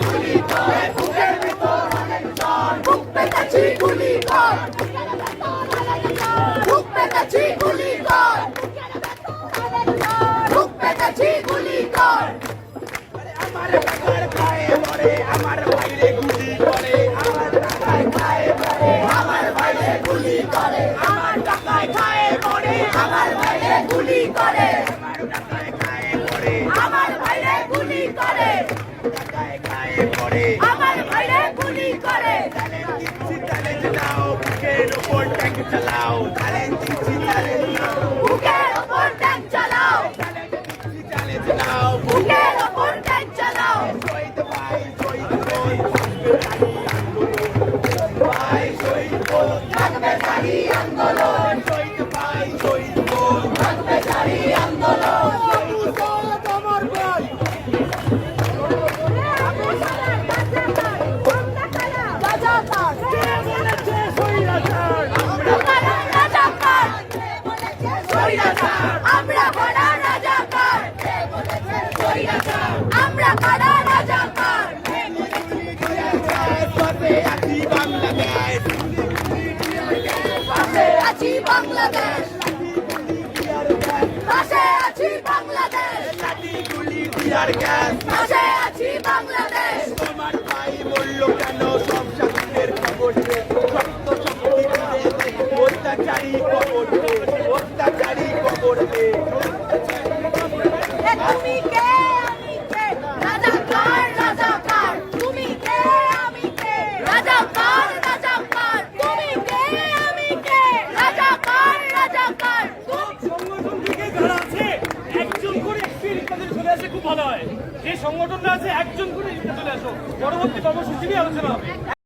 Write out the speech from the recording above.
গুলি কর বুকের ভেতর অনেক জ্বর বুক পেটাচ্ছি গুলি কর বুক পেটাচ্ছি গুলি কর বুক পেটাচ্ছি গুলি কর আমার টাকার খায়ে মরে আমার বাইরে গুলি করে আমার টাকায় খায়ে মরে আমার বাইরে গুলি করে আমার টাকায় খায়ে মরে আমার বাইরে গুলি করে আমার টাকায় খায়ে মরে আমার বাইরে গুলি করে টাকায় খায়ে মরে আমার বাইরে গুলি করে চ্যালেঞ্জ নাও বুকের উপর ট্যাঙ্ক চালাও চ্যালেঞ্জ নাও বুকের উপর ট্যাঙ্ক চালাও চ্যালেঞ্জ নাও বুকের উপর ট্যাঙ্ক চালাও শহীদ ভাই শহীদ বল ভাই শহীদ বল থাকবে জারি আন্দোলন শহীদ ভাই শহীদ বল থাকবে জারি আন্দোলন আমার ভাই আমরা বড় রাজাকার আমরা বড় রাজাকার পাশে আছি বাংলাদেশ পাশে আছি বাংলাদেশ পাশে আছি বাংলাদেশ লাঠি গুলি টিয়ার গ্যাস পাশে আছি বাংলাদেশ তোমার ভাই বলল কেন সব শাসনের খবর শক্ত শক্তি অত্যাচারী খবর অত্যাচারী খবর তুমি কে আমি কে রাজাকার রাজাকার তুমি কে আমি কে রাজাকার রাজাকার তুমি কে আমি কে রাজাকার রাজাকার সংগঠন থেকে যারা আছে একজন করে একটি রিক্তাদের চলে আসে খুব ভালো হয়। যে সংগঠনটা আছে একজন করে রিক্তা চলে আসো, পরবর্তী কর্মসূচি নিয়ে আলোচনা হবে।